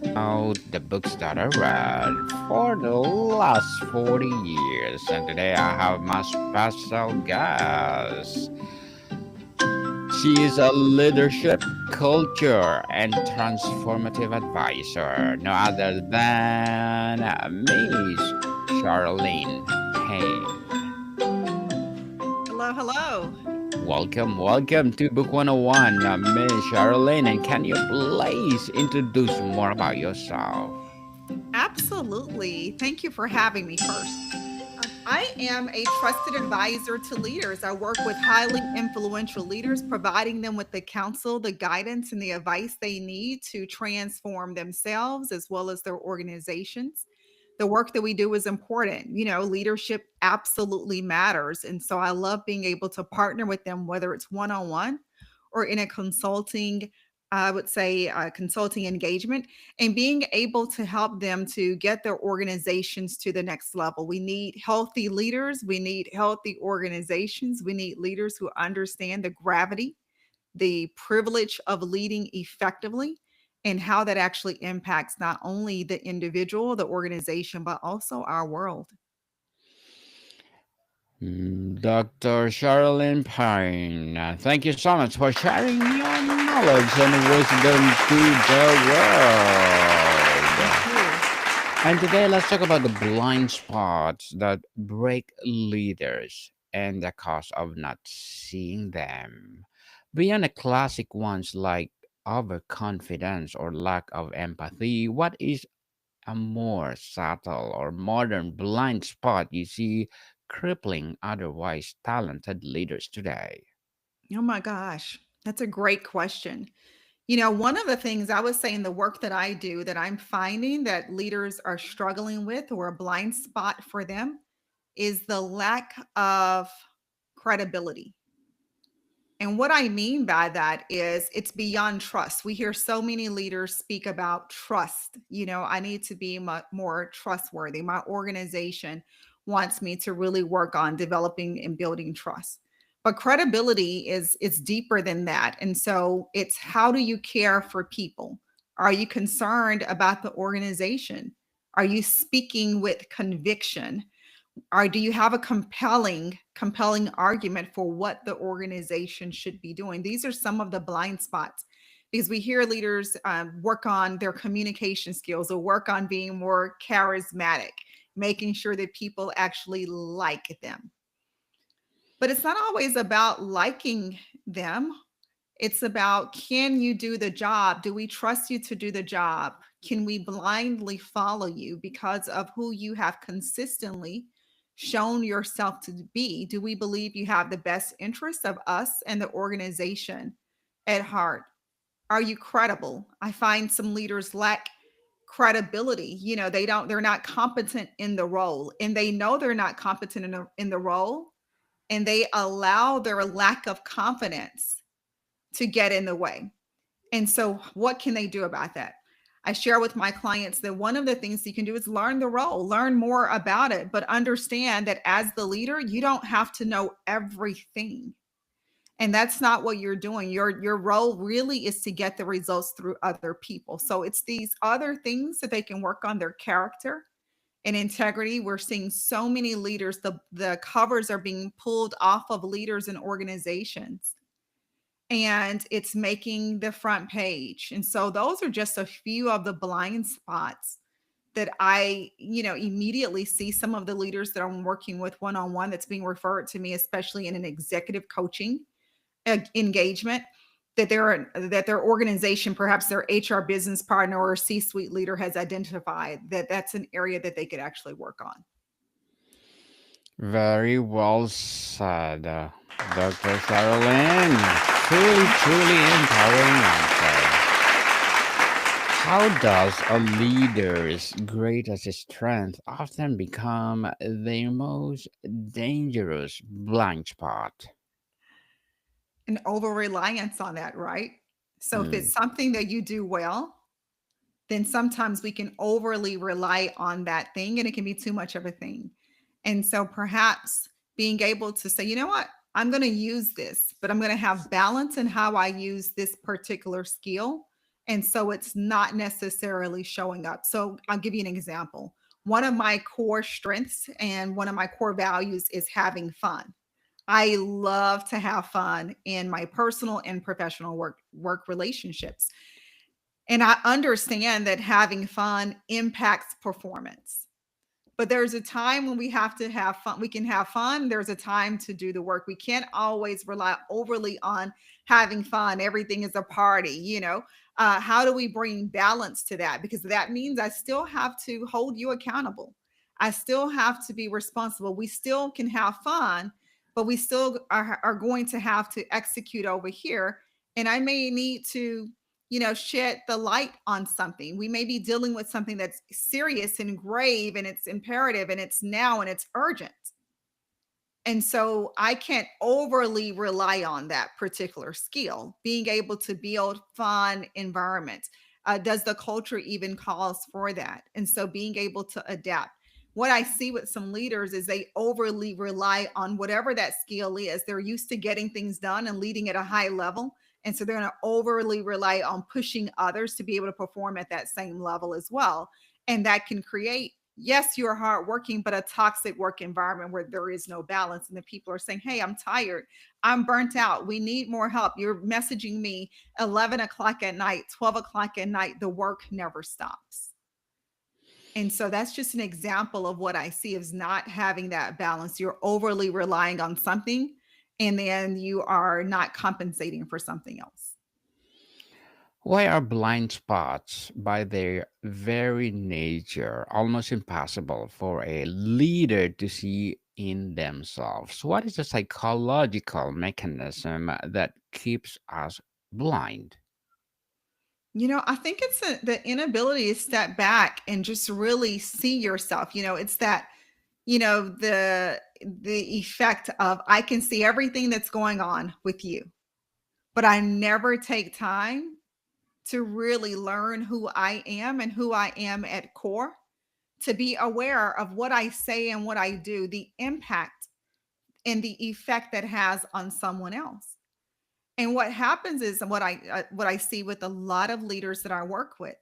out the books that I read for the last 40 years. And today I have my special guest. She is a leadership, culture, and transformative advisor, no other than Miss Sharalyn Payne. Hello, hello. Welcome to Book 101, Miss Sharalyn. And can you please introduce more about yourself? Absolutely. Thank you for having me first. I am a trusted advisor to leaders. I work with highly influential leaders, providing them with the counsel, the guidance, and the advice they need to transform themselves as well as their organizations. The work that we do is important. Leadership absolutely matters. And so I love being able to partner with them, whether it's one on one or in a consulting, I would say, consulting engagement, and being able to help them to get their organizations to the next level. We need healthy leaders, we need healthy organizations, we need leaders who understand the gravity, the privilege of leading effectively, and how that actually impacts not only the individual, the organization, but also our world. Dr. Sharalyn Payne, thank you so much for sharing your knowledge and wisdom to the Thank world. you. And today, let's talk about the blind spots that break leaders and the cost of not seeing them. Beyond the classic ones like overconfidence or lack of empathy, what is a more subtle or modern blind spot you see crippling otherwise talented leaders today? Oh my gosh, that's a great question. One of the things I would say in the work that I do that I'm finding that leaders are struggling with or a blind spot for them is the lack of credibility. And what I mean by that is it's beyond trust. We hear so many leaders speak about trust. I need to be more trustworthy. My organization wants me to really work on developing and building trust. But credibility is deeper than that. And so it's how do you care for people? Are you concerned about the organization? Are you speaking with conviction? Or do you have a compelling argument for what the organization should be doing? These are some of the blind spots because we hear leaders work on their communication skills or work on being more charismatic, making sure that people actually like them. But it's not always about liking them. It's about, can you do the job? Do we trust you to do the job? Can we blindly follow you because of who you have consistently shown yourself to be? Do we believe you have the best interests of us and the organization at heart? Are you credible? I find some leaders lack credibility. They're not competent in the role, and they know they're not competent in the role, and they allow their lack of confidence to get in the way. And so, what can they do about that? I share with my clients that one of the things you can do is learn the role, learn more about it, but understand that as the leader, you don't have to know everything. And that's not what you're doing. Your role really is to get the results through other people. So it's these other things that they can work on, their character and integrity. We're seeing so many leaders, the covers are being pulled off of leaders and organizations, and it's making the front page. And so those are just a few of the blind spots that I immediately see some of the leaders that I'm working with one on one that's being referred to me, especially in an executive coaching engagement, that their organization, perhaps their HR business partner or C-suite leader has identified that that's an area that they could actually work on. Very well said, Dr. Sharalyn. Truly empowering answer. How does a leader's greatest strength often become their most dangerous blind spot? An over reliance on that, right? So if Hmm. it's something that you do well, then sometimes we can overly rely on that thing and it can be too much of a thing. And so perhaps being able to say, you know what, I'm going to use this, but I'm going to have balance in how I use this particular skill. And so it's not necessarily showing up. So I'll give you an example. One of my core strengths and one of my core values is having fun. I love to have fun in my personal and professional work relationships. And I understand that having fun impacts performance. But there's a time when we have to have fun. We can have fun. There's a time to do the work. We can't always rely overly on having fun. Everything is a party. How do we bring balance to that? Because that means I still have to hold you accountable. I still have to be responsible. We still can have fun, but we still are going to have to execute over here. And I may need to shed the light on something. We may be dealing with something that's serious and grave and it's imperative and it's now and it's urgent. And so I can't overly rely on that particular skill. Being able to build fun environments. Does the culture even calls for that? And so being able to adapt. What I see with some leaders is they overly rely on whatever that skill is. They're used to getting things done and leading at a high level. And so they're going to overly rely on pushing others to be able to perform at that same level as well. And that can create, yes, you're hardworking, but a toxic work environment where there is no balance. And the people are saying, hey, I'm tired. I'm burnt out. We need more help. You're messaging me 11 o'clock at night, 12 o'clock at night. The work never stops. And so that's just an example of what I see is not having that balance. You're overly relying on something and then you are not compensating for something else. Why are blind spots, by their very nature, almost impossible for a leader to see in themselves? What is the psychological mechanism that keeps us blind? I think it's the inability to step back and just really see yourself. It's that, the effect of I can see everything that's going on with you, but I never take time to really learn who I am and who I am at core, to be aware of what I say and what I do, the impact and the effect that has on someone else. And what happens is, and what I see with a lot of leaders that I work with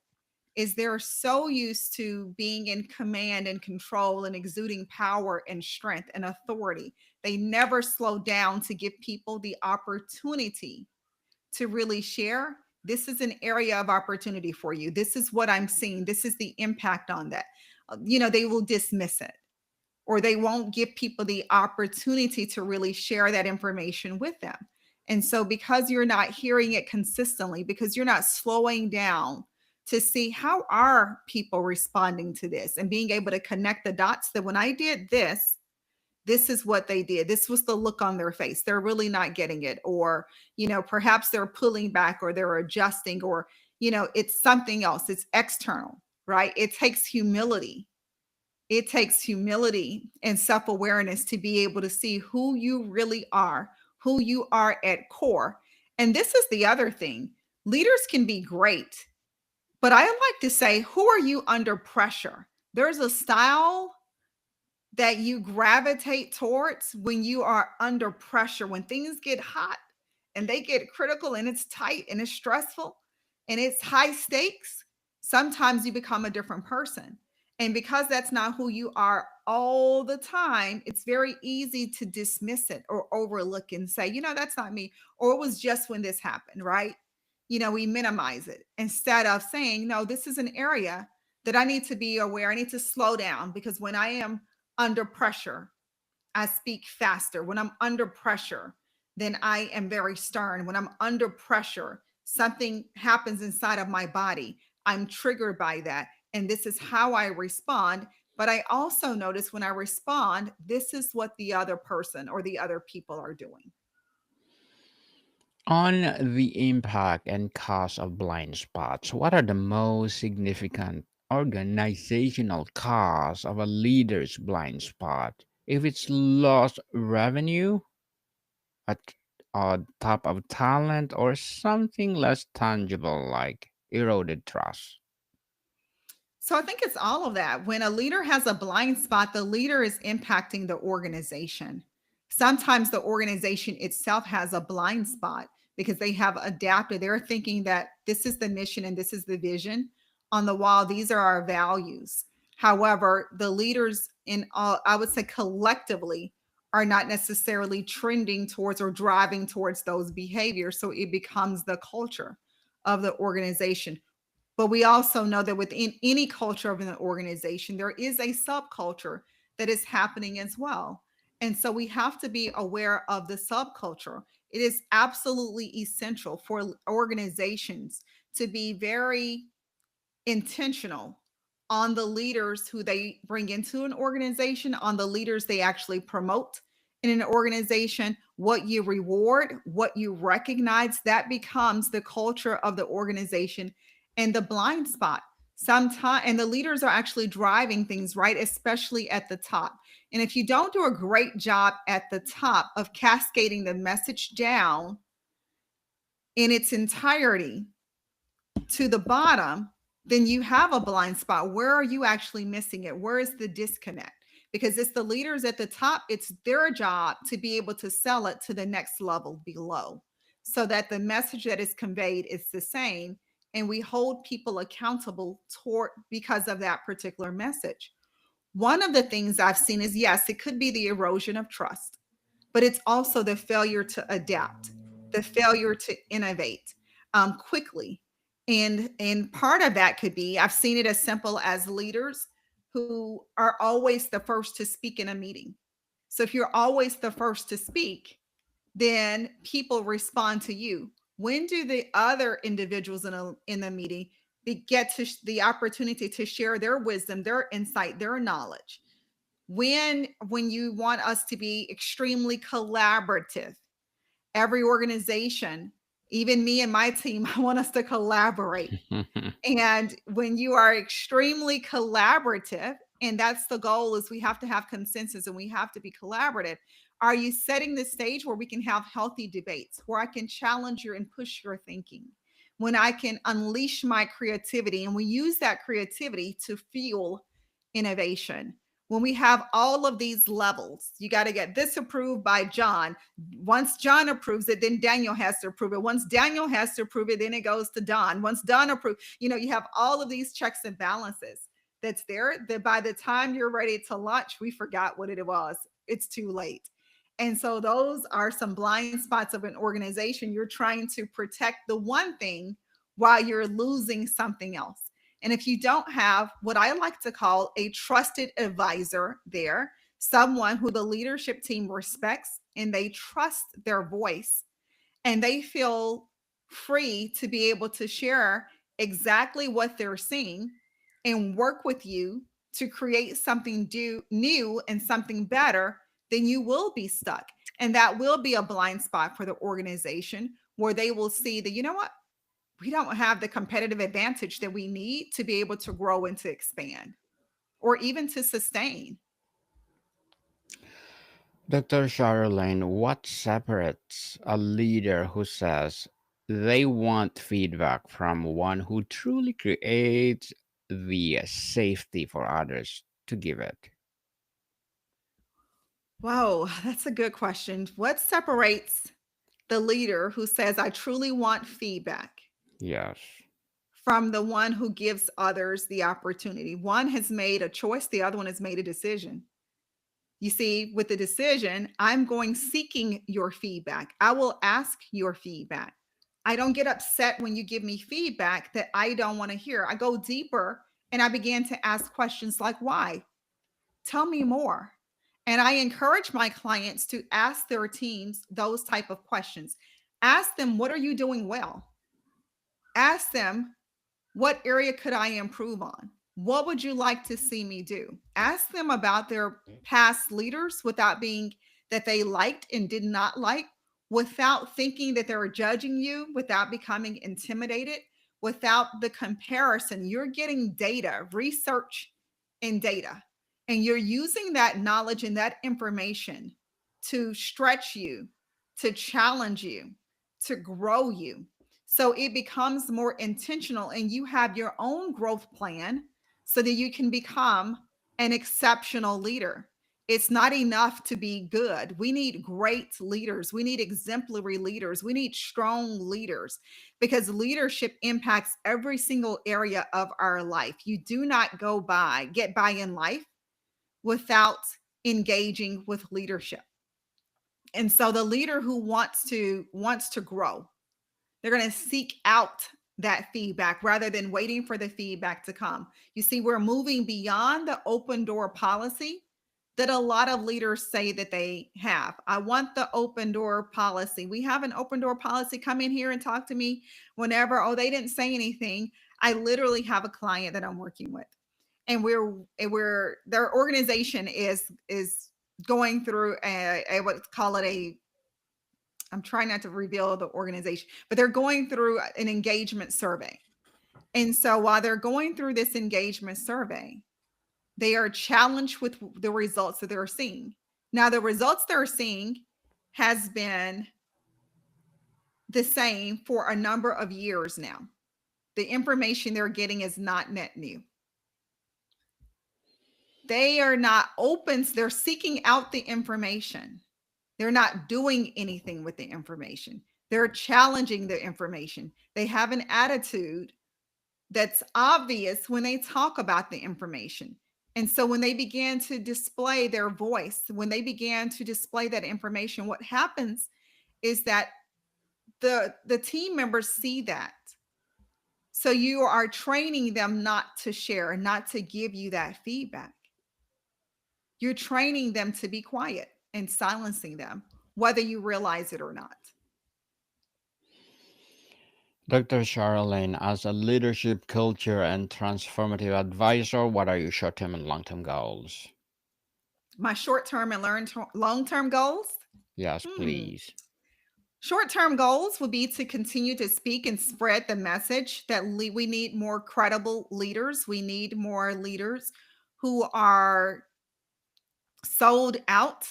is they're so used to being in command and control and exuding power and strength and authority. They never slow down to give people the opportunity to really share. This is an area of opportunity for you. This is what I'm seeing. This is the impact on that. They will dismiss it, or they won't give people the opportunity to really share that information with them. And so, because you're not hearing it consistently, because you're not slowing down to see how are people responding to this and being able to connect the dots, that when I did this, this is what they did. This was the look on their face. They're really not getting it. Or, perhaps they're pulling back or they're adjusting, or, it's something else. It's external, right? It takes humility and self awareness to be able to see who you really are, who you are at core. And this is the other thing, leaders can be great, but I like to say, who are you under pressure? There's a style that you gravitate towards when you are under pressure, when things get hot and they get critical and it's tight and it's stressful and it's high stakes. Sometimes you become a different person. And because that's not who you are all the time, it's very easy to dismiss it or overlook and say, that's not me. Or it was just when this happened, right? We minimize it instead of saying, no, this is an area that I need to be aware. I need to slow down, because when I am under pressure, I speak faster. When I'm under pressure, then I am very stern. When I'm under pressure, something happens inside of my body. I'm triggered by that. And this is how I respond. But I also notice when I respond, this is what the other person or the other people are doing. On the impact and cost of blind spots, what are the most significant organizational costs of a leader's blind spot? If it's lost revenue, a, a top of talent, or something less tangible like eroded trust? So I think it's all of that. When a leader has a blind spot, the leader is impacting the organization. Sometimes the organization itself has a blind spot because they have adapted. They're thinking that this is the mission and this is the vision on the wall. These are our values. However, the leaders in all, I would say collectively, are not necessarily trending towards or driving towards those behaviors. So it becomes the culture of the organization. But we also know that within any culture of an organization, there is a subculture that is happening as well. And so we have to be aware of the subculture. It is absolutely essential for organizations to be very intentional on the leaders who they bring into an organization, on the leaders they actually promote in an organization, what you reward, what you recognize, that becomes the culture of the organization and the blind spot. Sometimes, and the leaders are actually driving things, right? Especially at the top. And if you don't do a great job at the top of cascading the message down in its entirety, to the bottom, then you have a blind spot. Where are you actually missing it? Where is the disconnect? Because it's the leaders at the top, it's their job to be able to sell it to the next level below so that the message that is conveyed is the same. And we hold people accountable toward because of that particular message. One of the things I've seen is yes, it could be the erosion of trust, but it's also the failure to adapt, the failure to innovate quickly. And part of that could be I've seen it as simple as leaders who are always the first to speak in a meeting. So if you're always the first to speak, then people respond to you. When do the other individuals in the meeting get to the opportunity to share their wisdom, their insight, their knowledge? When you want us to be extremely collaborative, every organization, even me and my team, I want us to collaborate. And when you are extremely collaborative, and that's the goal, is we have to have consensus and we have to be collaborative. Are you setting the stage where we can have healthy debates, where I can challenge your and push your thinking, when I can unleash my creativity and we use that creativity to fuel innovation? When we have all of these levels, you got to get this approved by John. Once John approves it, then Daniel has to approve it. Once Daniel has to approve it, then it goes to Don. Once Don approves, you have all of these checks and balances that's there, that by the time you're ready to launch, we forgot what it was. It's too late. And so those are some blind spots of an organization. You're trying to protect the one thing while you're losing something else. And if you don't have what I like to call a trusted advisor there, someone who the leadership team respects and they trust their voice and they feel free to be able to share exactly what they're seeing and work with you to create something new and something better, then you will be stuck. And that will be a blind spot for the organization where they will see that, you know what? We don't have the competitive advantage that we need to be able to grow and to expand or even to sustain. Dr. Charlene, what separates a leader who says they want feedback from one who truly creates the safety for others to give it? Whoa, that's a good question. What separates the leader who says, I truly want feedback, Yes. from the one who gives others the opportunity? One has made a choice, the other one has made a decision. You see, with the decision, I'm going seeking your feedback. I will ask your feedback. I don't get upset when you give me feedback that I don't want to hear. I go deeper and I begin to ask questions like, why? Tell me more. And I encourage my clients to ask their teams those type of questions. Ask them, what are you doing well? Ask them, what area could I improve on? What would you like to see me do? Ask them about their past leaders without being that they liked and did not like, without thinking that they were judging you, without becoming intimidated, without the comparison. You're getting data, research, and data, and you're using that knowledge and that information to stretch you, to challenge you, to grow you. So it becomes more intentional and you have your own growth plan so that you can become an exceptional leader. It's not enough to be good. We need great leaders. We need exemplary leaders. We need strong leaders because leadership impacts every single area of our life. You do not get by in life without engaging with leadership. And so the leader who wants to grow, they're going to seek out that feedback rather than waiting for the feedback to come. You see, we're moving beyond the open door policy that a lot of leaders say that they have. I want the open door policy. We have an open door policy. Come in here and talk to me whenever. Oh, they didn't say anything. I literally have a client that I'm working with, and we're their organization is going through a what's call it a I'm trying not to reveal the organization, but they're going through an engagement survey. And so while they're going through this engagement survey, they are challenged with the results that they're seeing. Now, the results they're seeing has been the same for a number of years now. The information they're getting is not net new. They are not open, they're seeking out the information. They're not doing anything with the information. They're challenging the information. They have an attitude that's obvious when they talk about the information. And so when they begin to display their voice, when they began to display that information, what happens is that the team members see that. So you are training them not to share, not to give you that feedback. You're training them to be quiet and silencing them, whether you realize it or not. Dr. Sharalyn, as a leadership, culture, and transformative advisor, what are your short term and long term goals? My short term and long term goals. Yes, Hmm. please. Short term goals would be to continue to speak and spread the message that we need more credible leaders. We need more leaders who are sold out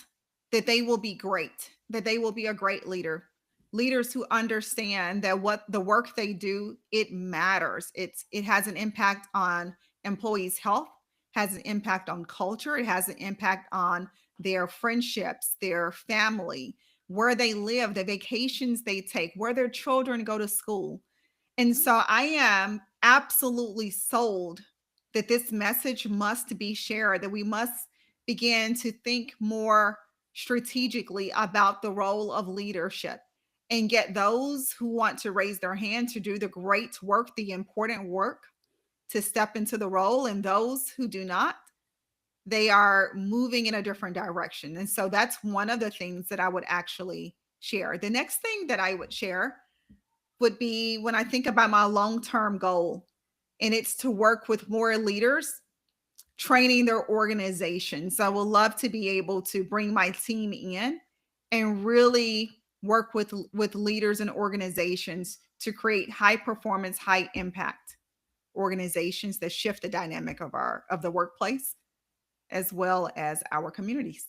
that they will be great, that they will be a great leader. Leaders who understand that what the work they do, it matters. It has an impact on employees' health, has an impact on culture, it has an impact on their friendships, their family, where they live, the vacations they take, where their children go to school. And so I am absolutely sold that this message must be shared, that we must begin to think more strategically about the role of leadership and get those who want to raise their hand to do the great work, the important work, to step into the role. And those who do not, they are moving in a different direction. And so that's one of the things that I would actually share. The next thing that I would share would be when I think about my long term goal, and it's to work with more leaders training their organizations. I would love to be able to bring my team in and really work with leaders and organizations to create high performance, high impact organizations that shift the dynamic of the workplace as well as our communities.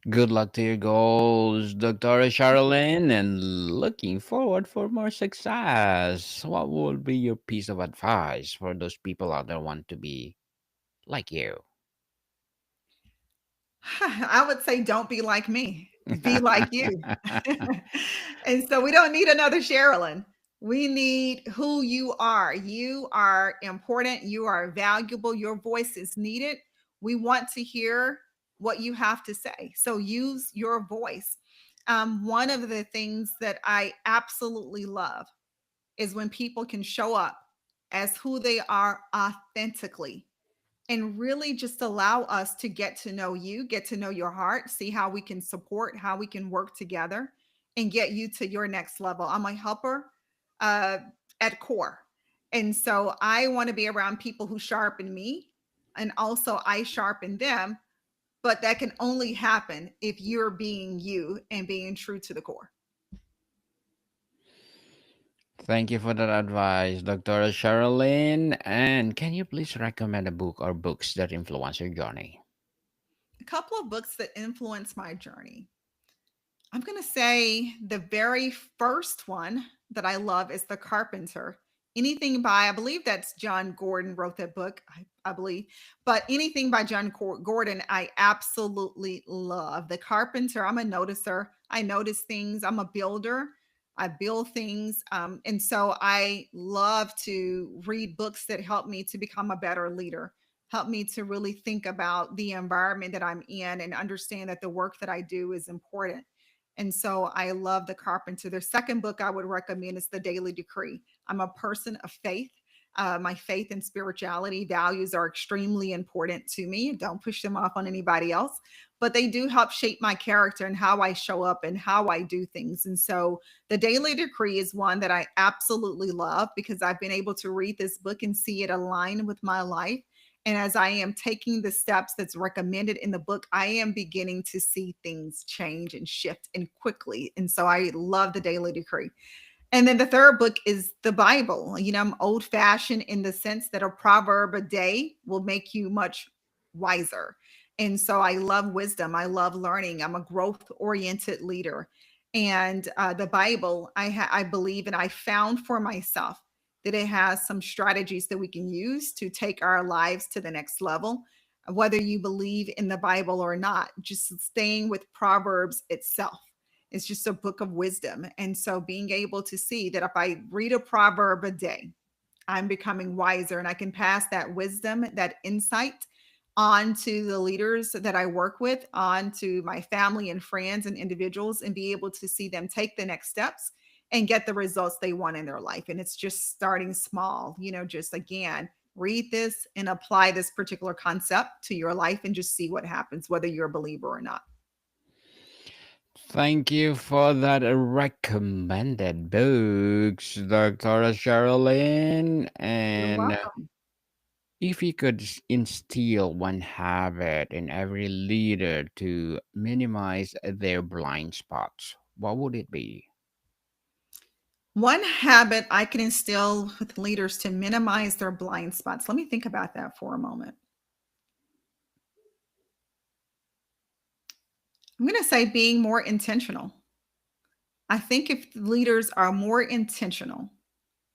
Good luck to your goals, Dr. Sharalyn, and looking forward for more success. What would be your piece of advice for those people out there want to be like you? I would say don't be like me. Be like you. And so we don't need another Sherilyn. We need who you are. You are important. You are valuable. Your voice is needed. We want to hear what you have to say. So use your voice. One of the things that I absolutely love is when people can show up as who they are authentically and really just allow us to get to know you, get to know your heart, see how we can support, how we can work together and get you to your next level. I'm a helper uh, at core. And so I want to be around people who sharpen me and also I sharpen them. But that can only happen if you're being you and being true to the core. Thank you for that advice, Dr. Sharalyn. And can you please recommend a book or books that influence your journey? A couple of books that influenced my journey. I'm going to say the very first one that I love is The Carpenter. Anything by, I believe that's John Gordon wrote that book. I believe. But anything by John Gordon, I absolutely love. The Carpenter, I'm a noticer. I notice things. I'm a builder. I build things. And so I love to read books that help me to become a better leader, help me to really think about the environment that I'm in and understand that the work that I do is important. And so I love The Carpenter. The second book I would recommend is The Daily Decree. I'm a person of faith. My faith and spirituality values are extremely important to me. Don't push them off on anybody else, but they do help shape my character and how I show up and how I do things. And so the Daily Decree is one that I absolutely love because I've been able to read this book and see it align with my life. And as I am taking the steps that's recommended in the book, I am beginning to see things change and shift and quickly. And so I love the Daily Decree. And then the third book is the Bible. You know, I'm old fashioned in the sense that a proverb a day will make you much wiser. And so I love wisdom. I love learning. I'm a growth oriented leader. And the Bible, I believe, and I found for myself that it has some strategies that we can use to take our lives to the next level. Whether you believe in the Bible or not, just staying with Proverbs itself, it's just a book of wisdom. And so being able to see that if I read a proverb a day, I'm becoming wiser and I can pass that wisdom, that insight on to the leaders that I work with, on to my family and friends and individuals, and be able to see them take the next steps and get the results they want in their life. And it's just starting small, you know, just again, read this and apply this particular concept to your life and just see what happens, whether you're a believer or not. Thank you for that recommended books, Dr. Sharalyn. You're And welcome. if you could instill one habit in every leader to minimize their blind spots, what would it be? One habit I can instill with leaders to minimize their blind spots. Let me think about that for a moment. I'm going to say being more intentional. I think if leaders are more intentional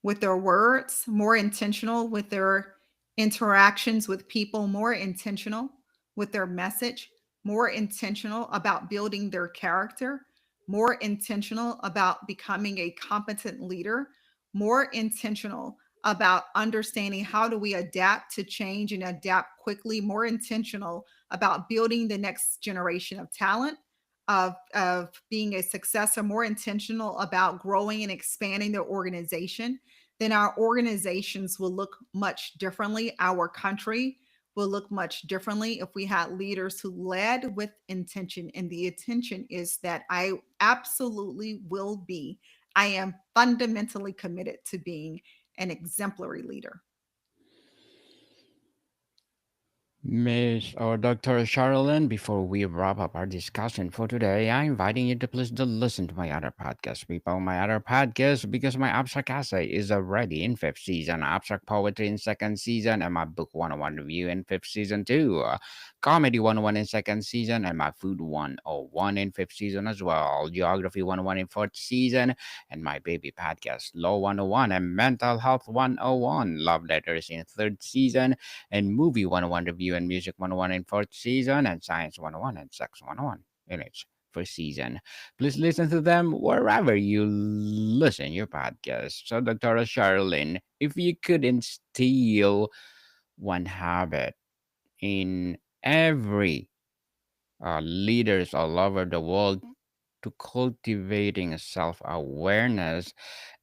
with their words, more intentional with their interactions with people, more intentional with their message, more intentional about building their character, more intentional about becoming a competent leader, more intentional about understanding how do we adapt to change and adapt quickly, more intentional about building the next generation of talent, of being a successor, more intentional about growing and expanding their organization, then our organizations will look much differently. Our country will look much differently if we had leaders who led with intention. And the intention is that I absolutely will be, I am fundamentally committed to being an exemplary leader. Miss or Dr. Charlene, before we wrap up our discussion for today, I'm inviting you to please to listen to my other podcast, people. My other podcast, because my abstract essay is already in fifth season, abstract poetry in second season, and my book 101 review in fifth season too. Comedy 101 in second season, and my food 101 in fifth season as well. Geography 101 in fourth season, and my baby podcast, Law 101 and Mental Health 101. Love letters in third season and Movie 101 Review and Music 101 in fourth season, and Science 101 and Sex 101 in its first season. Please listen to them wherever you listen your podcast. So, Dr. Charlene, if you could instill one habit in every leaders all over the world to cultivating self-awareness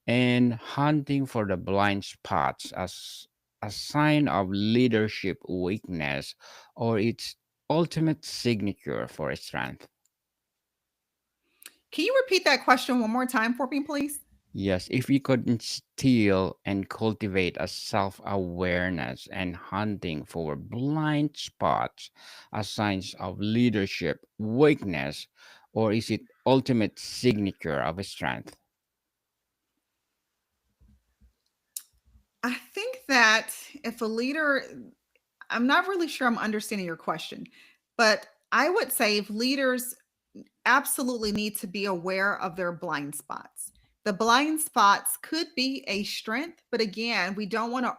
and hunting for the blind spots as a sign of leadership weakness or its ultimate signature for strength. Can you repeat that question one more time for me, please? Yes, if you could instill and cultivate a self awareness and hunting for blind spots as signs of leadership weakness, or is it ultimate signature of strength? I think that if a leader, I'm not really sure I'm understanding your question, but I would say if leaders absolutely need to be aware of their blind spots. The blind spots could be a strength, but again, we don't want to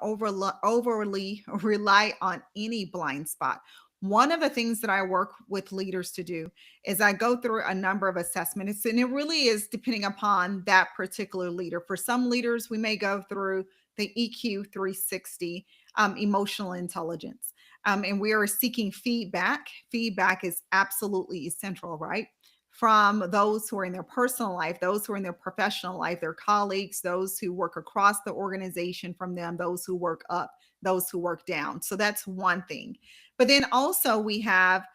overly rely on any blind spot. One of the things that I work with leaders to do is I go through a number of assessments, and it really is depending upon that particular leader. For some leaders, we may go through the EQ 360, emotional intelligence. And we are seeking feedback. Feedback is absolutely essential, right? From those who are in their personal life, those who are in their professional life, their colleagues, those who work across the organization from them, those who work up, those who work down. So that's one thing. But then also we have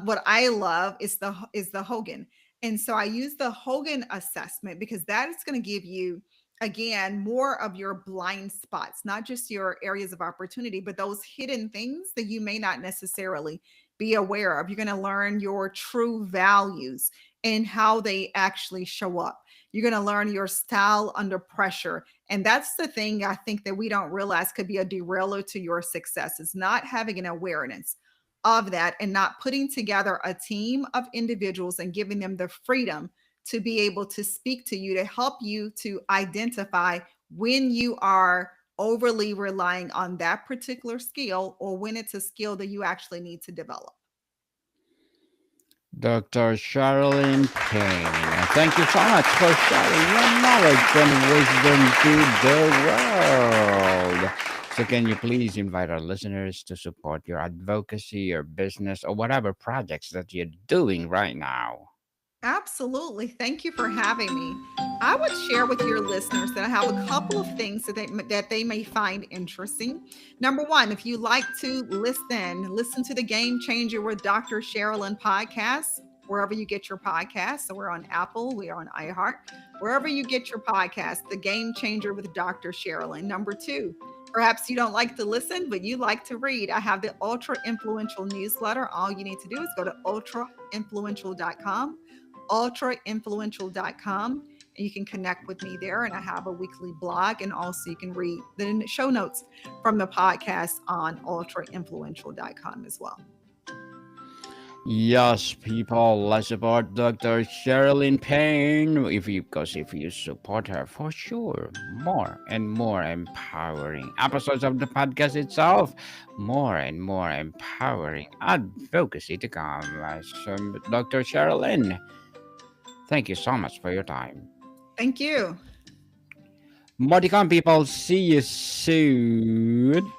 what I love is the Hogan, and so I use the Hogan assessment because that is going to give you again more of your blind spots, not just your areas of opportunity, but those hidden things that you may not necessarily be aware of. You're going to learn your true values and how they actually show up. You're going to learn your style under pressure. And that's the thing I think that we don't realize could be a derailer to your success is not having an awareness of that and not putting together a team of individuals and giving them the freedom to be able to speak to you to help you to identify when you are overly relying on that particular skill or when it's a skill that you actually need to develop. Dr. Sharalyn Payne, thank you so much for sharing your knowledge and wisdom to the world. So, can you please invite our listeners to support your advocacy, your business, or whatever projects that you're doing right now? Absolutely. Thank you for having me. I would share with your listeners that I have a couple of things that they may find interesting. Number one, if you like to listen to the Game Changer with Dr. Sherilyn podcast, wherever you get your podcasts. So we're on Apple, we are on iHeart, wherever you get your podcast, the Game Changer with Dr. Sherilyn. Number two, perhaps you don't like to listen, but you like to read. I have the Ultra Influential newsletter. All you need to do is go to ultrainfluential.com, and you can connect with me there. And I have a weekly blog, and also you can read the show notes from the podcast on ultrainfluential.com as well. Yes, people, let's support Dr. Sherilyn Payne. Because if you support her, for sure, more and more empowering episodes of the podcast itself, more and more empowering advocacy to come. So, Dr. Sherilyn, thank you so much for your time. Thank you. More to come, people. See you soon.